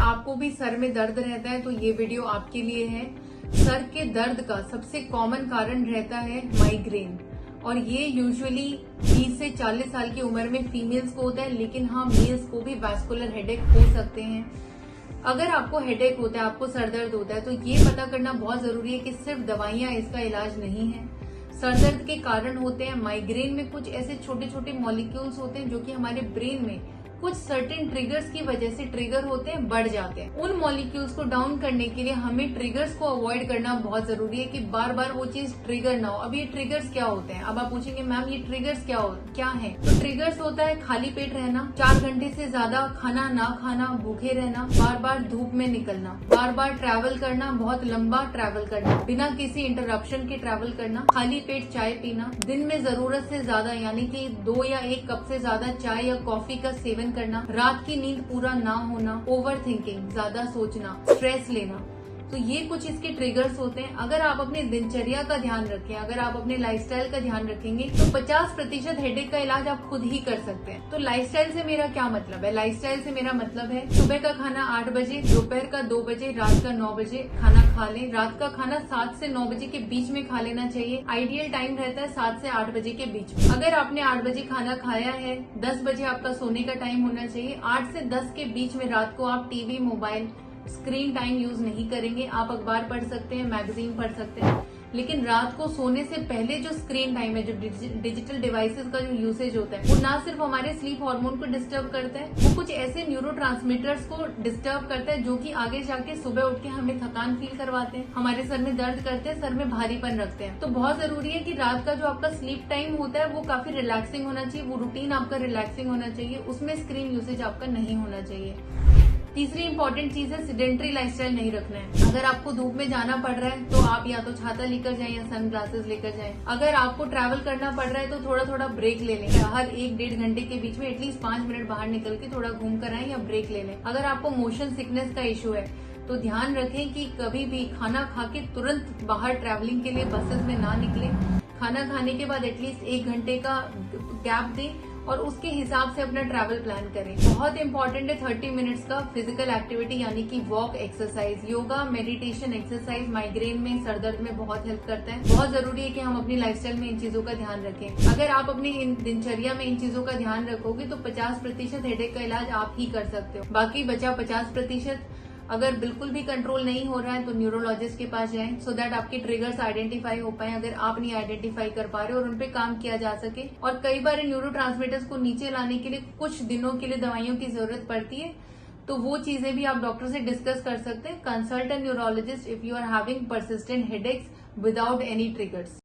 आपको भी सर में दर्द रहता है तो ये वीडियो आपके लिए है। सर के दर्द का सबसे कॉमन कारण रहता है माइग्रेन, और ये यूजुअली 20 से 40 साल की उम्र में फीमेल्स को होता है, लेकिन हाँ, मेल्स को भी वैस्कुलर हेडेक हो सकते हैं। अगर आपको हेडेक होता है, आपको सर दर्द होता है, तो ये पता करना बहुत जरूरी है कि सिर्फ दवाइयां इसका इलाज नहीं है। सर दर्द के कारण होते हैं माइग्रेन में कुछ ऐसे छोटे छोटे मॉलिक्यूल्स होते हैं जो कि हमारे ब्रेन में कुछ सर्टेन ट्रिगर्स की वजह से ट्रिगर होते हैं, बढ़ जाते हैं। उन मॉलिक्यूल्स को डाउन करने के लिए हमें ट्रिगर्स को अवॉइड करना बहुत जरूरी है कि बार बार वो चीज ट्रिगर ना हो। अब ये ट्रिगर्स क्या होते हैं? अब आप पूछेंगे मैम ये ट्रिगर्स क्या है? तो ट्रिगर्स होता है खाली पेट रहना, 4 घंटे से ज्यादा खाना ना खाना, भूखे रहना, बार बार धूप में निकलना, बार बार ट्रैवल करना, बहुत लंबा ट्रैवल करना, बिना किसी इंटरप्शन के ट्रैवल करना, खाली पेट चाय पीना, दिन में जरूरत से ज्यादा यानी कि 2 या 1 कप से ज्यादा चाय या कॉफी का सेवन करना, रात की नींद पूरा ना होना, ओवर थिंकिंग, ज्यादा सोचना, स्ट्रेस लेना, तो ये कुछ इसके ट्रिगर्स होते हैं। अगर आप अपने दिनचर्या का ध्यान रखें, अगर आप अपने लाइफस्टाइल का ध्यान रखेंगे तो 50% हेडेक का इलाज आप खुद ही कर सकते हैं। तो लाइफस्टाइल से मेरा क्या मतलब है? लाइफस्टाइल से मेरा मतलब है सुबह का खाना 8 बजे, दोपहर का 2 बजे, रात का 9 बजे खाना खा लें। रात का खाना 7 से 9 बजे के बीच में खा लेना चाहिए। आइडियल टाइम रहता है 7 से 8 बजे के बीच में। अगर आपने 8 बजे खाना खाया है, 10 बजे आपका सोने का टाइम होना चाहिए। 8 से 10 के बीच में रात को आप TV, mobile, screen time use नहीं करेंगे। आप अखबार पढ़ सकते हैं, मैगजीन पढ़ सकते हैं, लेकिन रात को सोने से पहले जो स्क्रीन टाइम है, जो डिजिटल डिवाइसेस का जो यूसेज होता है, वो ना सिर्फ हमारे स्लीप हार्मोन को डिस्टर्ब करता है, वो कुछ ऐसे न्यूरोट्रांसमीटर्स को डिस्टर्ब करता है जो कि आगे जाके सुबह उठ के हमें थकान फील करवाते हैं, हमारे सर में दर्द करते हैं, सर में भारीपन रखते हैं। तो बहुत जरूरी है कि रात का जो आपका स्लीप टाइम होता है वो काफी रिलैक्सिंग होना चाहिए, वो रूटीन आपका रिलैक्सिंग होना चाहिए, उसमें स्क्रीन यूसेज आपका नहीं होना चाहिए। तीसरी इंपॉर्टेंट चीज है सिडेंट्री लाइफस्टाइल नहीं रखना है। अगर आपको धूप में जाना पड़ रहा है तो आप या तो छाता लेकर जाएं या सन ग्लासेस लेकर जाएं। अगर आपको ट्रैवल करना पड़ रहा है तो थोड़ा थोड़ा ब्रेक ले लें। हर 1-1.5 घंटे के बीच में एटलीस्ट 5 मिनट बाहर निकल के थोड़ा घूम कर आए या ब्रेक ले लें। अगर आपको मोशन सिकनेस का इश्यू है तो ध्यान रखें कि कभी भी खाना खा के तुरंत बाहर ट्रैवलिंग के लिए बसेस में ना निकले। खाना खाने के बाद एटलीस्ट 1 घंटे का गैप दें और उसके हिसाब से अपना ट्रैवल प्लान करें। बहुत इंपॉर्टेंट है 30 मिनट्स का फिजिकल एक्टिविटी, यानी कि walk, exercise, yoga, meditation, exercise migraine में, सरदर्द में बहुत हेल्प करता है। बहुत जरूरी है कि हम अपनी लाइफस्टाइल में इन चीजों का ध्यान रखें। अगर आप अपनी दिनचर्या में इन चीजों का ध्यान रखोगे तो 50% हेडेक का इलाज आप ही कर सकते हो। बाकी बचा 50% अगर बिल्कुल भी कंट्रोल नहीं हो रहा है तो न्यूरोलॉजिस्ट के पास जाएं, सो दैट आपके ट्रिगर्स आइडेंटिफाई हो पाए। अगर आप नहीं आइडेंटिफाई कर पा रहे और उन पे काम किया जा सके। और कई बार न्यूरोट्रांसमीटर्स को नीचे लाने के लिए कुछ दिनों के लिए दवाइयों की जरूरत पड़ती है, तो वो चीजें भी आप डॉक्टर से डिस्कस कर सकते हैं। Consult a neurologist if you are having persistent headaches without any triggers.